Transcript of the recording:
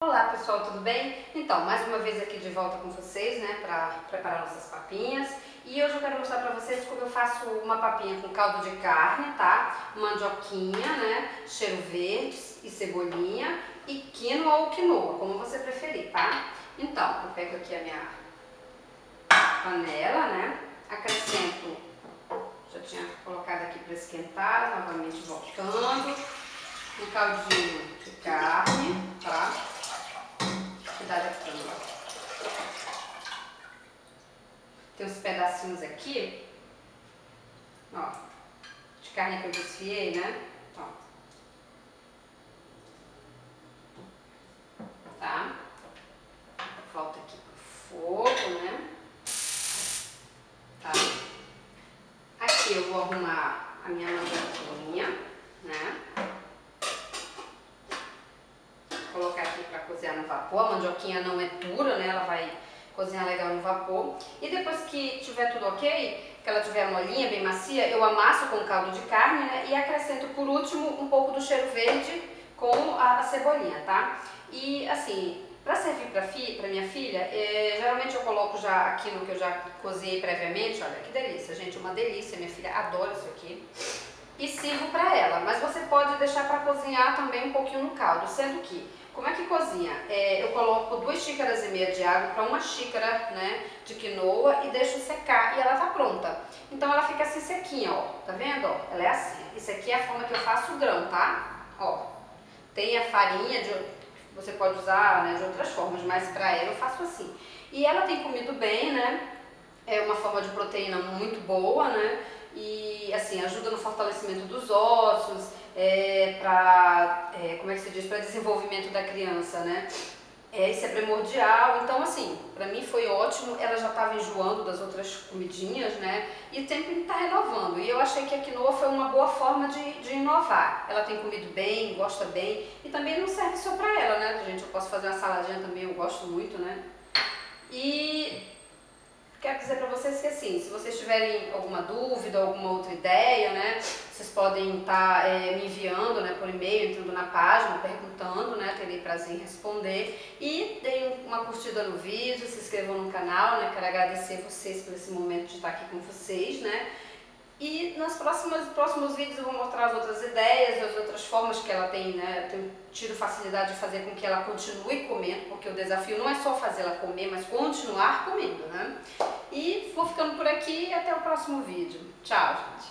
Olá pessoal, tudo bem? Então, mais uma vez aqui de volta com vocês, né, para preparar nossas papinhas. E hoje eu quero mostrar para vocês como eu faço uma papinha com caldo de carne, tá? Mandioquinha, né, cheiro verde e cebolinha e quinoa ou quinoa, como você preferir, tá? Então, eu pego aqui a minha panela, né, acrescento, já tinha colocado aqui para esquentar, novamente voltando, um caldinho de carne, tá? Cuidado aqui, ó. Tem uns pedacinhos aqui, ó, de carne que eu desfiei, né? Ó. Tá? Volta aqui pro fogo, né? Tá? Aqui eu vou arrumar a minha mandioquinha, né? Vou colocar aqui para cozinhar no vapor. A mandioquinha não é dura, né? Ela vai cozinhar legal no vapor. E depois que tiver tudo ok, que ela tiver molinha, bem macia, eu amasso com caldo de carne, né? E acrescento por último um pouco do cheiro verde com a cebolinha, tá? E assim, para servir para minha filha, geralmente eu coloco já aquilo que eu já cozinhei previamente. Olha que delícia, gente, uma delícia. Minha filha adora isso aqui. E sirvo para ela, mas você pode deixar para cozinhar também um pouquinho no caldo, sendo que, como é que cozinha? Eu coloco 2 xícaras e meia de água para 1 xícara, né, de quinoa e deixo secar e ela tá pronta. Então ela fica assim sequinha, ó, tá vendo? Ó, ela é assim. Isso aqui é a forma que eu faço o grão, tá? Ó, tem a farinha, você pode usar, né, de outras formas, mas para ela eu faço assim. E ela tem comido bem, né? É uma forma de proteína muito boa, né? E assim, ajuda no fortalecimento dos ossos, como é que se diz, para desenvolvimento da criança, né? Isso é primordial. Então assim, para mim foi ótimo. Ela já estava enjoando das outras comidinhas, né? E sempre está renovando. E eu achei que a quinoa foi uma boa forma de inovar. Ela tem comido bem, gosta bem. E também não serve só para ela, né, gente? Eu posso fazer uma saladinha também, eu gosto muito, né? E quero dizer para vocês que assim, se vocês tiverem alguma dúvida, alguma outra ideia, né, vocês podem estar me enviando, né, por e-mail, entrando na página, perguntando, né, terei prazer em responder. E deem uma curtida no vídeo, se inscrevam no canal, né, quero agradecer vocês por esse momento de estar aqui com vocês, né. E nos próximos vídeos eu vou mostrar as outras ideias, as outras formas que ela tem, né? Eu tenho tido facilidade de fazer com que ela continue comendo, porque o desafio não é só fazer ela comer, mas continuar comendo, né? E vou ficando por aqui e até o próximo vídeo. Tchau, gente!